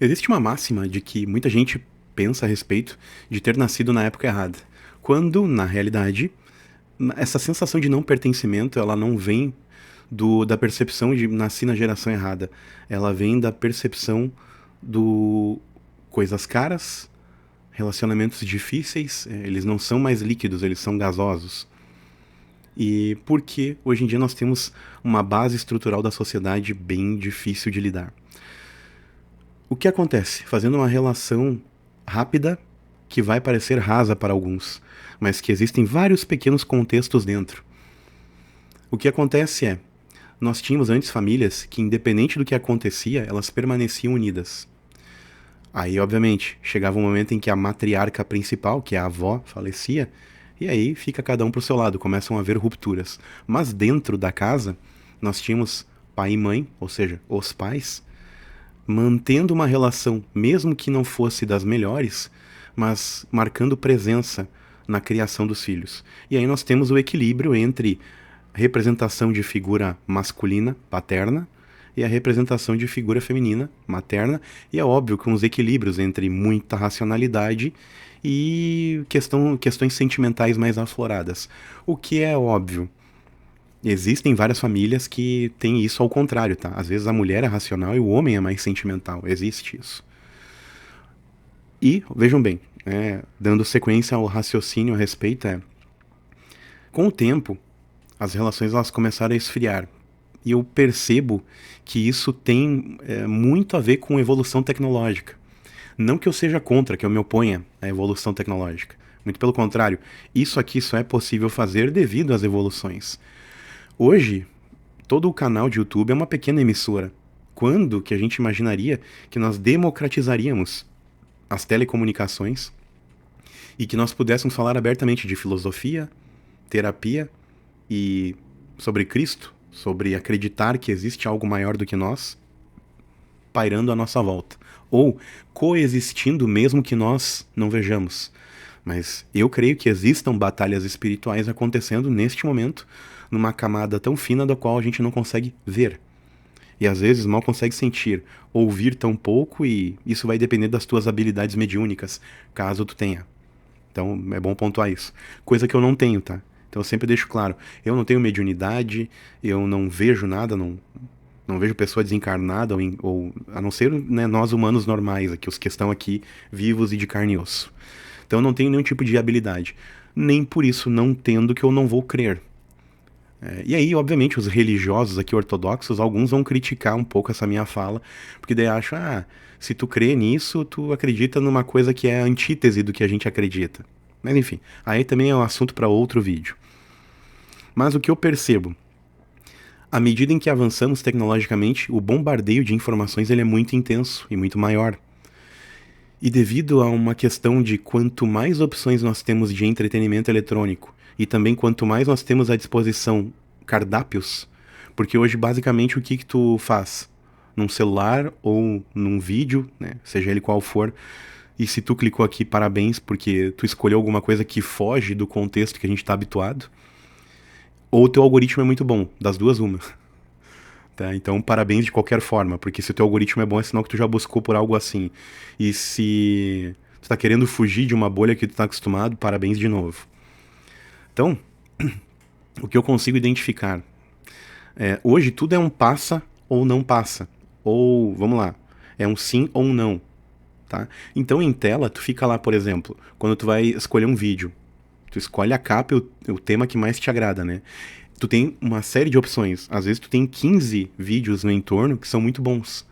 Existe uma máxima de que muita gente pensa a respeito de ter nascido na época errada, quando, na realidade, essa sensação de não pertencimento, ela não vem da percepção de nasci na geração errada. Ela vem da percepção do coisas caras, relacionamentos difíceis, eles não são mais líquidos, eles são gasosos. E porque hoje em dia nós temos uma base estrutural da sociedade bem difícil de lidar. O que acontece? Fazendo uma relação rápida, que vai parecer rasa para alguns, mas que existem vários pequenos contextos dentro. O que acontece é, nós tínhamos antes famílias que, independente do que acontecia, elas permaneciam unidas. Aí, obviamente, chegava um momento em que a matriarca principal, que é a avó, falecia, e aí fica cada um pro seu lado, começam a haver rupturas. Mas dentro da casa, nós tínhamos pai e mãe, ou seja, os pais, mantendo uma relação, mesmo que não fosse das melhores, mas marcando presença na criação dos filhos. E aí nós temos o equilíbrio entre representação de figura masculina, paterna, e a representação de figura feminina, materna, e é óbvio com os equilíbrios entre muita racionalidade e questões sentimentais mais afloradas. O que é óbvio. Existem várias famílias que têm isso ao contrário, tá? Às vezes a mulher é racional e o homem é mais sentimental. Existe isso. E, vejam bem, dando sequência ao raciocínio a respeito, com o tempo, as relações elas começaram a esfriar. E eu percebo que isso tem muito a ver com evolução tecnológica. Não que eu seja contra, que eu me oponha à evolução tecnológica. Muito pelo contrário, isso aqui só é possível fazer devido às evoluções. Hoje, todo o canal de YouTube é uma pequena emissora. Quando que a gente imaginaria que nós democratizaríamos as telecomunicações e que nós pudéssemos falar abertamente de filosofia, terapia e sobre Cristo, sobre acreditar que existe algo maior do que nós, pairando à nossa volta, ou coexistindo mesmo que nós não vejamos. Mas eu creio que existam batalhas espirituais acontecendo neste momento, numa camada tão fina da qual a gente não consegue ver. E às vezes mal consegue sentir, ouvir tão pouco, e isso vai depender das tuas habilidades mediúnicas, caso tu tenha. Então é bom pontuar isso. Coisa que eu não tenho, tá? Então eu sempre deixo claro, eu não tenho mediunidade, eu não vejo nada, não vejo pessoa desencarnada, ou a não ser, né, nós humanos normais, aqui, os que estão aqui vivos e de carne e osso. Então eu não tenho nenhum tipo de habilidade. Nem por isso, não tendo, que eu não vou crer. E aí, obviamente, os religiosos aqui ortodoxos, alguns vão criticar um pouco essa minha fala, porque daí acham, se tu crê nisso, tu acredita numa coisa que é a antítese do que a gente acredita. Mas enfim, aí também é um assunto para outro vídeo. Mas o que eu percebo, à medida em que avançamos tecnologicamente, o bombardeio de informações ele é muito intenso e muito maior. E devido a uma questão de quanto mais opções nós temos de entretenimento eletrônico, e também quanto mais nós temos à disposição cardápios, porque hoje basicamente o que tu faz? Num celular ou num vídeo, né, seja ele qual for, e se tu clicou aqui, parabéns, porque tu escolheu alguma coisa que foge do contexto que a gente está habituado, ou o teu algoritmo é muito bom, das duas uma. Tá? Então, parabéns de qualquer forma, porque se o teu algoritmo é bom, é sinal que tu já buscou por algo assim. E se tu tá querendo fugir de uma bolha que tu tá acostumado, parabéns de novo. Então, o que eu consigo identificar hoje tudo é um passa ou não passa. Ou, vamos lá, é um sim ou um não. Tá? Então, em tela, tu fica lá, por exemplo, quando tu vai escolher um vídeo. Tu escolhe a capa e o tema que mais te agrada, né? Tu tem uma série de opções. Às vezes tu tem 15 vídeos no entorno que são muito bons.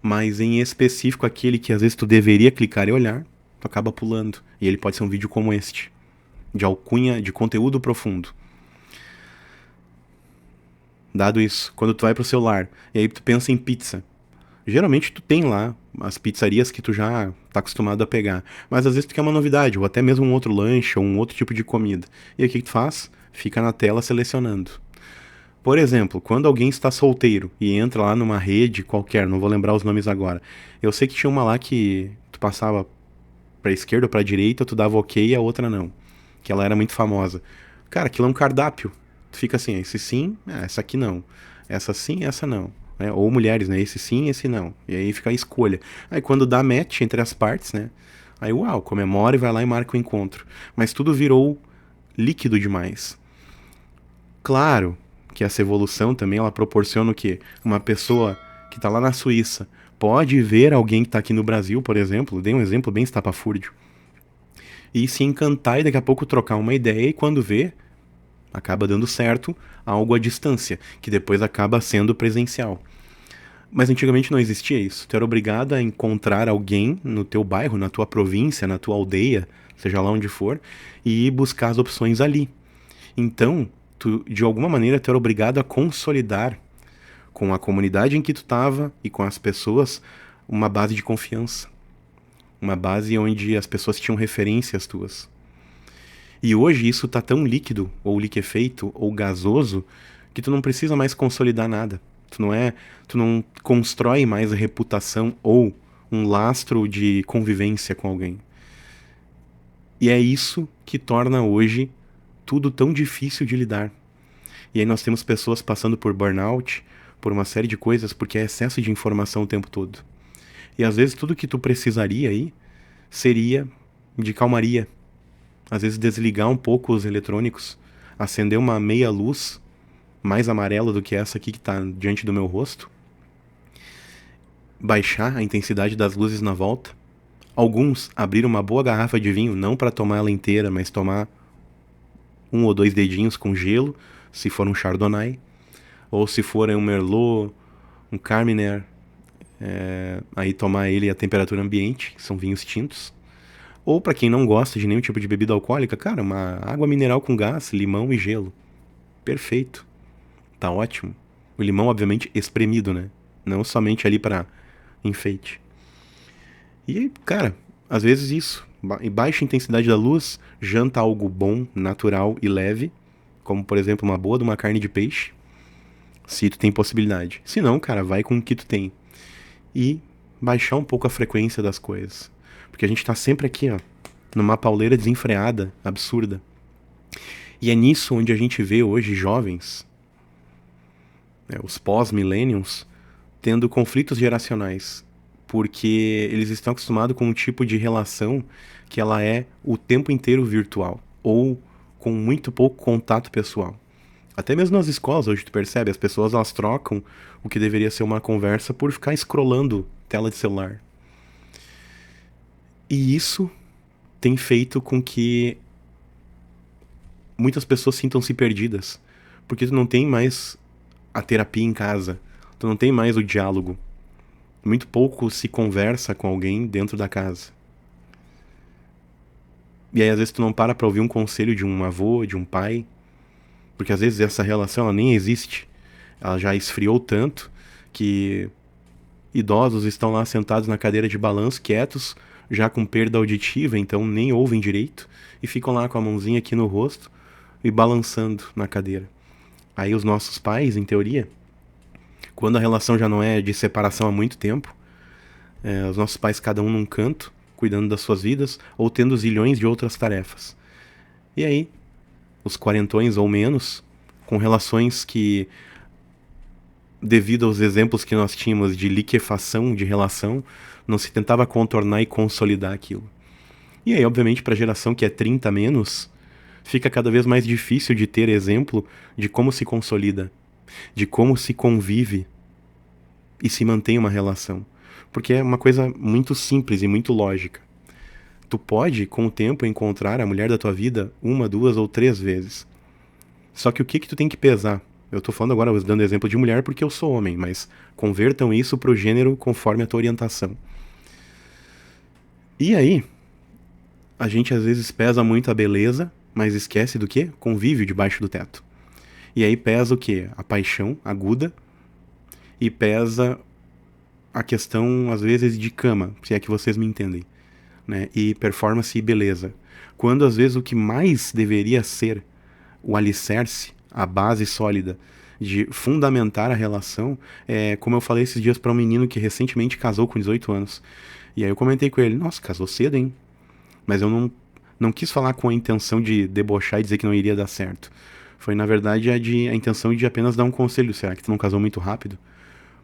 Mas em específico aquele que às vezes tu deveria clicar e olhar, tu acaba pulando. E ele pode ser um vídeo como este. De alcunha, de conteúdo profundo. Dado isso, quando tu vai pro celular, e aí tu pensa em pizza. Geralmente tu tem lá as pizzarias que tu já tá acostumado a pegar. Mas às vezes tu quer uma novidade, ou até mesmo um outro lanche, ou um outro tipo de comida. E aí o que tu faz? Fica na tela selecionando. Por exemplo, quando alguém está solteiro e entra lá numa rede qualquer, não vou lembrar os nomes agora. Eu sei que tinha uma lá que tu passava pra esquerda ou pra direita, tu dava ok e a outra não. Que ela era muito famosa. Cara, aquilo é um cardápio. Tu fica assim, esse sim, essa aqui não. Essa sim, essa não. né? Ou mulheres, né? Esse sim, esse não. E aí fica a escolha. Aí quando dá match entre as partes, né? Aí, uau, comemora e vai lá e marca o encontro. Mas tudo virou líquido demais. Claro que essa evolução também, ela proporciona o quê? Uma pessoa que está lá na Suíça pode ver alguém que está aqui no Brasil, por exemplo, dei um exemplo bem estapafúrdio, e se encantar e daqui a pouco trocar uma ideia e quando vê, acaba dando certo algo à distância, que depois acaba sendo presencial. Mas antigamente não existia isso. Tu era obrigado a encontrar alguém no teu bairro, na tua província, na tua aldeia, seja lá onde for, e ir buscar as opções ali. Então, tu, de alguma maneira, tu era obrigado a consolidar com a comunidade em que tu estava e com as pessoas uma base de confiança. Uma base onde as pessoas tinham referências tuas. E hoje isso tá tão líquido, ou liquefeito, ou gasoso, que tu não precisa mais consolidar nada. Tu não constrói mais a reputação ou um lastro de convivência com alguém. E é isso que torna hoje tudo tão difícil de lidar. E aí nós temos pessoas passando por burnout, por uma série de coisas, porque é excesso de informação o tempo todo. E às vezes tudo que tu precisaria aí seria de calmaria. Às vezes desligar um pouco os eletrônicos, acender uma meia luz mais amarela do que essa aqui que está diante do meu rosto, baixar a intensidade das luzes na volta. Alguns abrir uma boa garrafa de vinho, não para tomar ela inteira, mas tomar um ou dois dedinhos com gelo, se for um Chardonnay, ou se for um Merlot, um Carmener, aí tomar ele a temperatura ambiente, que são vinhos tintos. Ou para quem não gosta de nenhum tipo de bebida alcoólica, cara, uma água mineral com gás, limão e gelo. Perfeito. Tá ótimo. O limão, obviamente, espremido, né? Não somente ali para enfeite. E, cara, às vezes isso. Em baixa intensidade da luz, janta algo bom, natural e leve, como, por exemplo, uma boa de uma carne de peixe, se tu tem possibilidade. Se não, cara, vai com o que tu tem. E baixar um pouco a frequência das coisas. Porque a gente tá sempre aqui, ó, numa pauleira desenfreada, absurda. E é nisso onde a gente vê hoje jovens, né, os pós-millennials, tendo conflitos geracionais. Porque eles estão acostumados com um tipo de relação que ela é o tempo inteiro virtual. Ou com muito pouco contato pessoal. Até mesmo nas escolas, hoje tu percebe, as pessoas elas trocam o que deveria ser uma conversa por ficar scrollando tela de celular. E isso tem feito com que muitas pessoas sintam-se perdidas. Porque tu não tem mais a terapia em casa. Tu não tem mais o diálogo. Muito pouco se conversa com alguém dentro da casa. E aí às vezes tu não para pra ouvir um conselho de um avô, de um pai. Porque às vezes essa relação ela nem existe. Ela já esfriou tanto que idosos estão lá sentados na cadeira de balanço, quietos, já com perda auditiva, então nem ouvem direito, e ficam lá com a mãozinha aqui no rosto e balançando na cadeira. Aí os nossos pais, em teoria, quando a relação já não é de separação há muito tempo, os nossos pais cada um num canto, cuidando das suas vidas, ou tendo zilhões de outras tarefas. E aí, os quarentões ou menos, com relações que, devido aos exemplos que nós tínhamos de liquefação de relação, não se tentava contornar e consolidar aquilo. E aí, obviamente, para a geração que é 30 a menos, fica cada vez mais difícil de ter exemplo de como se consolida, de como se convive e se mantém uma relação. Porque é uma coisa muito simples e muito lógica. Tu pode, com o tempo, encontrar a mulher da tua vida 1, 2 ou 3 vezes. Só que o que tu tem que pesar? Eu tô falando agora, dando exemplo de mulher porque eu sou homem, mas convertam isso pro gênero conforme a tua orientação. E aí, a gente às vezes pesa muito a beleza, mas esquece do quê? Convívio debaixo do teto. E aí pesa o quê? A paixão aguda e pesa a questão, às vezes, de cama, se é que vocês me entendem. Né? E performance e beleza. Quando às vezes o que mais deveria ser o alicerce, a base sólida de fundamentar a relação, como eu falei esses dias para um menino que recentemente casou com 18 anos. E aí eu comentei com ele, nossa, casou cedo, hein? Mas eu não quis falar com a intenção de debochar e dizer que não iria dar certo. Foi, na verdade, a intenção de apenas dar um conselho. Será que tu não casou muito rápido?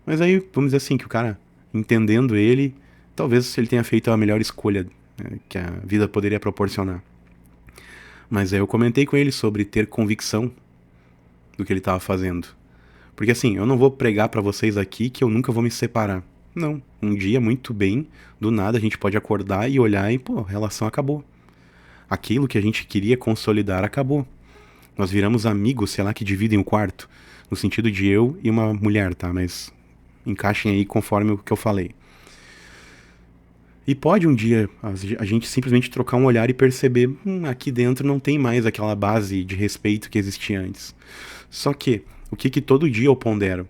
Mas aí, vamos dizer assim, que o cara, entendendo ele, talvez ele tenha feito a melhor escolha, né, que a vida poderia proporcionar. Mas aí eu comentei com ele sobre ter convicção do que ele estava fazendo. Porque assim, eu não vou pregar pra vocês aqui que eu nunca vou me separar. Não, um dia muito bem, do nada a gente pode acordar e olhar e, pô, a relação acabou. Aquilo que a gente queria consolidar acabou. Nós viramos amigos, sei lá, que dividem o quarto. No sentido de eu e uma mulher, tá? Mas encaixem aí conforme o que eu falei. E pode um dia a gente simplesmente trocar um olhar e perceber, aqui dentro não tem mais aquela base de respeito que existia antes. Só que, o que todo dia eu pondero?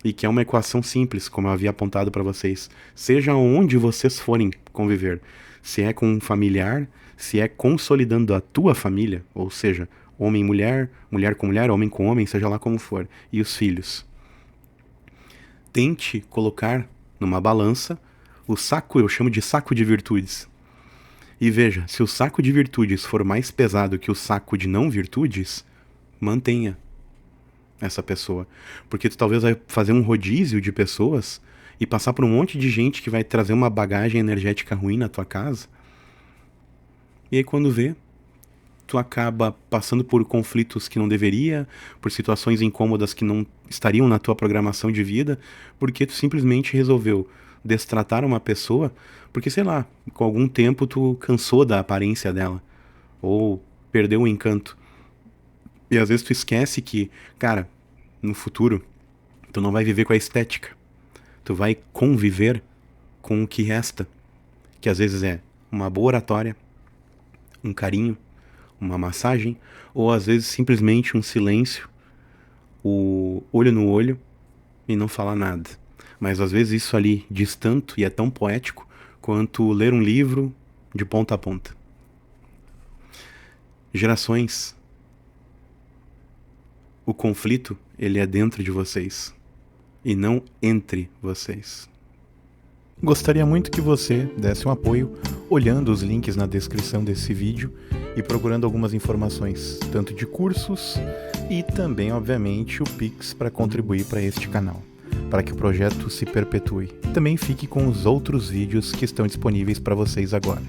E que é uma equação simples, como eu havia apontado para vocês. Seja onde vocês forem conviver, se é com um familiar, se é consolidando a tua família, ou seja, homem e mulher, mulher com mulher, homem com homem, seja lá como for, e os filhos. Tente colocar numa balança o saco, eu chamo de saco de virtudes. E veja, se o saco de virtudes for mais pesado que o saco de não virtudes, mantenha essa pessoa. Porque tu talvez vai fazer um rodízio de pessoas e passar por um monte de gente que vai trazer uma bagagem energética ruim na tua casa. E aí quando vê, tu acaba passando por conflitos que não deveria, por situações incômodas que não estariam na tua programação de vida, porque tu simplesmente resolveu destratar uma pessoa, porque sei lá, com algum tempo tu cansou da aparência dela, ou perdeu o encanto. E às vezes tu esquece que, cara, no futuro, tu não vai viver com a estética. Tu vai conviver com o que resta. Que às vezes é uma boa oratória, um carinho, uma massagem, ou às vezes simplesmente um silêncio, o olho no olho e não falar nada. Mas às vezes isso ali diz tanto e é tão poético quanto ler um livro de ponta a ponta. Gerações. O conflito, ele é dentro de vocês e não entre vocês. Gostaria muito que você desse um apoio olhando os links na descrição desse vídeo e procurando algumas informações, tanto de cursos e também, obviamente, o Pix para contribuir para este canal, para que o projeto se perpetue. Também fique com os outros vídeos que estão disponíveis para vocês agora.